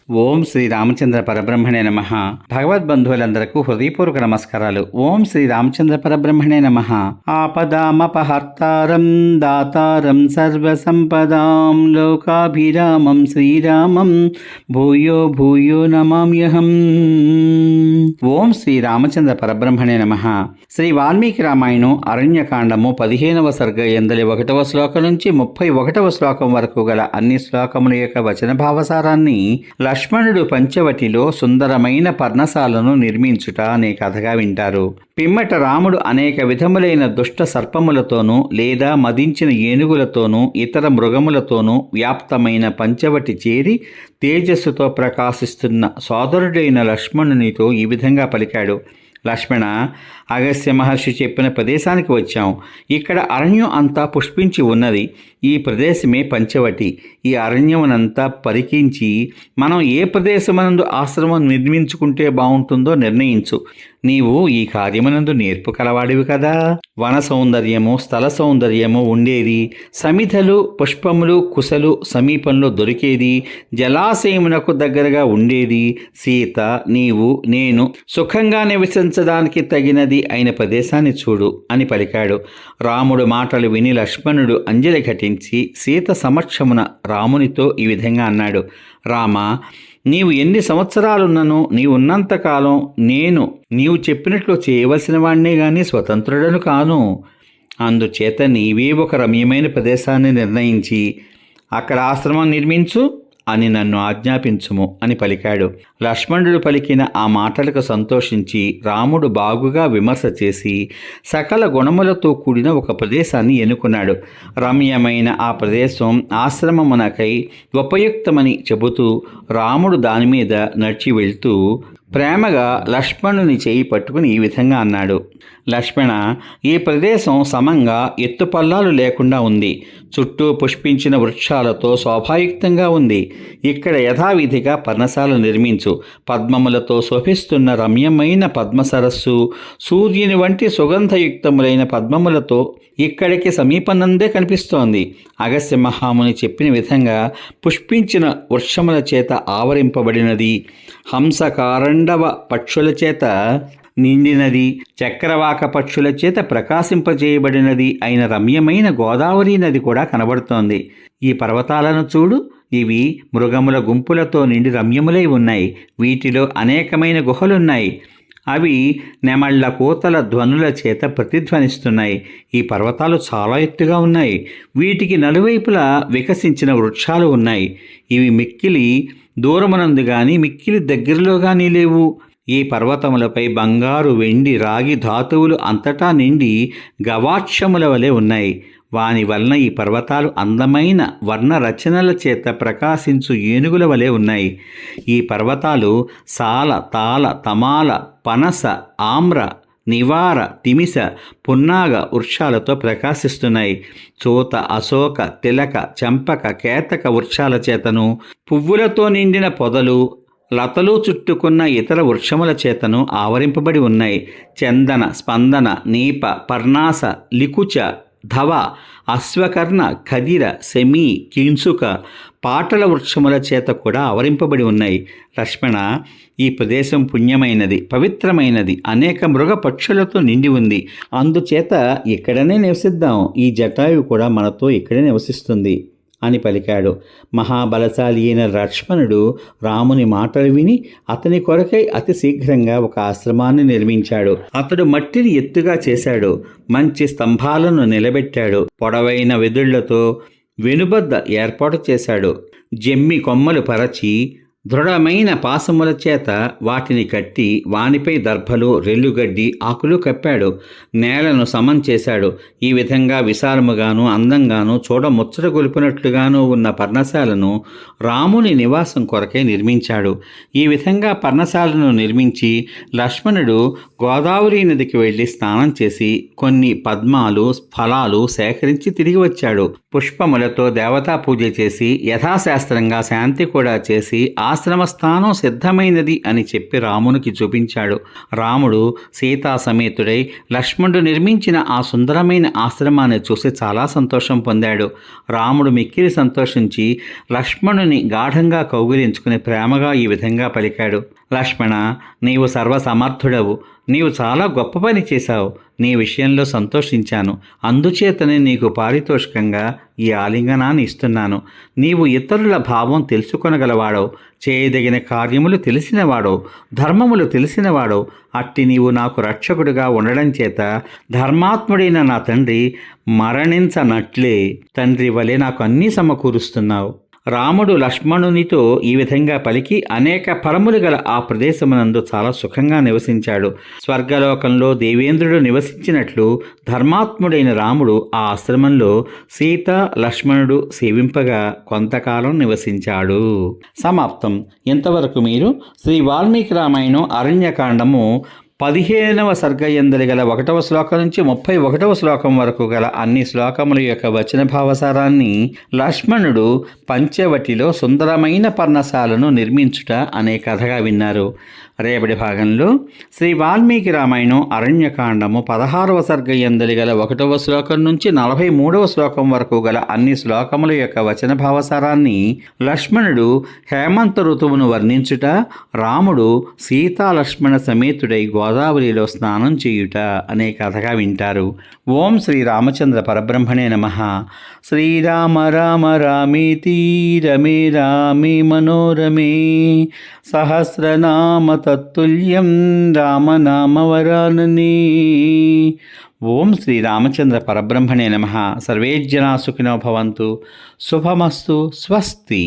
ఓం శ్రీ రామచంద్ర పరబ్రహ్మణే నమః. భగవద్బంధువులందరకు హృదయపూర్వక నమస్కారాలు. ఓం శ్రీ రామచంద్ర పరబ్రహ్మణే నమః. ఆపదామపహర్తారం దాతారం సర్వసంపదాం లోకాభిరామం శ్రీరామం భూయో భూయో నమామ్యహం. ఓం శ్రీ రామచంద్ర పరబ్రహ్మణే నమః. శ్రీ వాల్మీకి రామాయణం అరణ్యకాండము 15వ సర్గ ఎందలి 1వ శ్లోకం నుంచి 31వ శ్లోకం వరకు గల అన్ని శ్లోకముల యొక్క వచన భావసారాన్ని లక్ష్మణుడు పంచవటిలో సుందరమైన పర్ణశాలను నిర్మించుట అనే కథగా వింటారు. పిమ్మట రాముడు అనేక విధములైన దుష్ట సర్పములతోనూ లేదా మదించిన ఏనుగులతోనూ ఇతర మృగములతోనూ వ్యాప్తమైన పంచవటి చేరి తేజస్సుతో ప్రకాశిస్తున్న సోదరుడైన లక్ష్మణునితో ఈ విధంగా పలికాడు. లక్ష్మణ, అగస్త్య మహర్షి చెప్పిన ప్రదేశానికి వచ్చాం. ఇక్కడ అరణ్యం అంతా పుష్పించి ఉన్నది. ఈ ప్రదేశమే పంచవటి. ఈ అరణ్యమునంతా పరికించి మనం ఏ ప్రదేశమనందు ఆశ్రమం నిర్మించుకుంటే బాగుంటుందో నిర్ణయించు. నీవు ఈ కార్యమునందు నేర్పు కలవాడివి కదా. వన సౌందర్యము, స్థల సౌందర్యము ఉండేది. సమిధలు, పుష్పములు, కుశలు సమీపంలో దొరికేది. జలాశయమునకు దగ్గరగా ఉండేది. సీత, నీవు, నేను సుఖంగా నివసించడానికి తగినది అయిన ప్రదేశాన్ని చూడు అని పలికాడు. రాముడు మాటలు విని లక్ష్మణుడు అంజలి ఘటించి సీత సమక్షమున రామునితో ఈ విధంగా అన్నాడు. రామా, నీవు ఎన్ని సంవత్సరాలున్నను నీవున్నంతకాలం నేను నీవు చెప్పినట్లు చేయవలసిన వాణ్ణే గాని స్వతంత్రుడను కాను. అందుచేత నీవే ఒక రమ్యమైన ప్రదేశాన్ని నిర్ణయించి అక్కడ ఆశ్రమం నిర్మించు అని నన్ను ఆజ్ఞాపించుము అని పలికాడు. లక్ష్మణుడు పలికిన ఆ మాటలకు సంతోషించి రాముడు బాగుగా విమర్శ చేసి సకల గుణములతో కూడిన ఒక ప్రదేశాన్ని ఎన్నుకున్నాడు. రమ్యమైన ఆ ప్రదేశం ఆశ్రమమునకై ఉపయుక్తమని చెబుతూ రాముడు దాని మీద నడిచి వెళ్తూ ప్రేమగా లక్ష్మణుని చేయి పట్టుకుని ఈ విధంగా అన్నాడు. లక్ష్మణ, ఈ ప్రదేశం సమంగా ఎత్తుపల్లాలు లేకుండా ఉంది. చుట్టూ పుష్పించిన వృక్షాలతో శోభాయుక్తంగా ఉంది. ఇక్కడ యథావిధిగా పర్ణశాల నిర్మించు. పద్మములతో శోభిస్తున్న రమ్యమైన పద్మ సరస్సు, సూర్యుని వంటి సుగంధయుక్తములైన పద్మములతో ఇక్కడికి సమీపనందే కనిపిస్తోంది. అగస్త్య మహాముని చెప్పిన విధంగా పుష్పించిన వృక్షముల చేత ఆవరింపబడినది, హంసకారండవ పక్షుల చేత నిండినది, చక్రవాక పక్షుల చేత ప్రకాశింపజేయబడినది అయిన రమ్యమైన గోదావరి నది కూడా కనబడుతోంది. ఈ పర్వతాలను చూడు. ఇవి మృగముల గుంపులతో నిండి రమ్యములై ఉన్నాయి. వీటిలో అనేకమైన గుహలున్నాయి. అవి నెమళ్ల కూతల ధ్వనుల చేత ప్రతిధ్వనిస్తున్నాయి. ఈ పర్వతాలు చాలా ఎత్తుగా ఉన్నాయి. వీటికి నలువైపులా వికసించిన వృక్షాలు ఉన్నాయి. ఇవి మిక్కిలి దూరమునందు గాని మిక్కిలి దగ్గరలో గాని లేవు. ఈ పర్వతములపై బంగారు, వెండి, రాగి ధాతువులు అంతటా నిండి గవాక్షముల వలె ఉన్నాయి. వాని వలన ఈ పర్వతాలు అందమైన వర్ణ రచనల చేత ప్రకాశించు ఏనుగుల వలె ఉన్నాయి. ఈ పర్వతాలు సాల, తాల, తమాల, పనస, ఆమ్ర, నివార, తిమిస, పున్నాగ వృక్షాలతో ప్రకాశిస్తున్నాయి. చూత, అశోక, తిలక, చంపక, కేతక వృక్షాల చేతను, పువ్వులతో నిండిన పొదలు, లతలు చుట్టుకున్న ఇతర వృక్షముల చేతను ఆవరింపబడి ఉన్నాయి. చందన, స్పందన, నీప, పర్ణాస, లికుచ, ధవ, అశ్వకర్ణ, ఖదిర, శమీ, కింసుక, పాటల వృక్షముల చేత కూడా ఆవరింపబడి ఉన్నాయి. లక్ష్మణ, ఈ ప్రదేశం పుణ్యమైనది, పవిత్రమైనది, అనేక మృగ పక్షులతో నిండి ఉంది. అందుచేత ఇక్కడనే నివసిద్దాం. ఈ జటాయువు కూడా మనతో ఇక్కడే నివసిస్తుంది అని పలికాడు. మహాబలశాలి అయిన లక్ష్మణుడు రాముని మాటలు విని అతని కొరకై అతి శీఘ్రంగా ఒక ఆశ్రమాన్ని నిర్మించాడు. అతడు మట్టిని ఎత్తుగా చేశాడు. మంచి స్తంభాలను నిలబెట్టాడు. పొడవైన వెదుళ్లతో వెనుబద్ద ఏర్పాటు చేశాడు. జమ్మి కొమ్మలు పరచి దృఢమైన పాసముల చేత వాటిని కట్టి వానిపై దర్భలు, రెల్లుగడ్డి, ఆకులు కప్పాడు. నేలను సమం చేశాడు. ఈ విధంగా విశాలముగాను అందంగాను చూడ ముచ్చట గొలిపినట్లుగాను ఉన్న పర్ణశాలను రాముని నివాసం కొరకై నిర్మించాడు. ఈ విధంగా పర్ణశాలను నిర్మించి లక్ష్మణుడు గోదావరి నదికి వెళ్ళి స్నానం చేసి కొన్ని పద్మాలు, ఫలాలు సేకరించి తిరిగి వచ్చాడు. పుష్పములతో దేవతా పూజ చేసి యథాశాస్త్రంగా శాంతి కూడా చేసి ఆ ఆశ్రమ స్థానం సిద్ధమైనది అని చెప్పి రామునికి చూపించాడు. రాముడు సీతా సమేతుడై లక్ష్మణుడు నిర్మించిన ఆ సుందరమైన ఆశ్రమాన్ని చూసి చాలా సంతోషం పొందాడు. రాముడు మిక్కిలి సంతోషించి లక్ష్మణుని గాఢంగా కౌగిలించుకుని ప్రేమగా ఈ విధంగా పలికాడు. లక్ష్మణ, నీవు సర్వసమర్థుడవు. నీవు చాలా గొప్ప పని చేశావు. నీ విషయంలో సంతోషించాను. అందుచేతనే నీకు పారితోషికంగా ఈ ఆలింగనాన్ని ఇస్తున్నాను. నీవు ఇతరుల భావం తెలుసుకొనగలవాడవు, చేయదగిన కార్యములు తెలిసినవాడవు, ధర్మములు తెలిసినవాడవు. అట్టి నీవు నాకు రక్షకుడిగా ఉండడం చేత ధర్మాత్ముడైన నా తండ్రి మరణించనట్లే తండ్రి వలె నాకు అన్నీ సమకూరుస్తున్నావు. రాముడు లక్ష్మణునితో ఈ విధంగా పలికి అనేక ఫలములు గల ఆ ప్రదేశమునందు చాలా సుఖంగా నివసించాడు. స్వర్గలోకంలో దేవేంద్రుడు నివసించినట్లు ధర్మాత్ముడైన రాముడు ఆ ఆశ్రమంలో సీత లక్ష్మణుడు సేవింపగా కొంతకాలం నివసించాడు. సమాప్తం. ఇంతవరకు మీరు శ్రీ వాల్మీకి రామాయణం అరణ్యకాండము 15వ సర్గయందలి గల 1వ శ్లోకం నుంచి 31వ శ్లోకం వరకు గల అన్ని శ్లోకముల యొక్క వచన భావసారాన్ని లక్ష్మణుడు పంచవటిలో సుందరమైన పర్ణశాలను నిర్మించుట అనే కథగా విన్నారు. రేపటి భాగంలో శ్రీ వాల్మీకి రామాయణం అరణ్యకాండము 16వ సర్గయందలి గల 1వ శ్లోకం నుంచి 43వ శ్లోకం వరకు గల అన్ని శ్లోకముల యొక్క వచన భావసారాన్ని లక్ష్మణుడు హేమంత ఋతువును వర్ణించుట, రాముడు సీతా లక్ష్మణ సమేతుడై గోదావరిలో స్నానం చేయుట అనే కథగా వింటారు. ఓం శ్రీ రామచంద్ర పరబ్రహ్మణే నమః. శ్రీరామ రామ రామేతి రమే రామే మనోరమే సహస్రనామ తత్తుల్యం రామనామవరాననే. ఓం శ్రీ రామచంద్ర పరబ్రహ్మణే నమః. సర్వే జనా సుఖినో భవంతు. శుభమస్తు. స్వస్తి.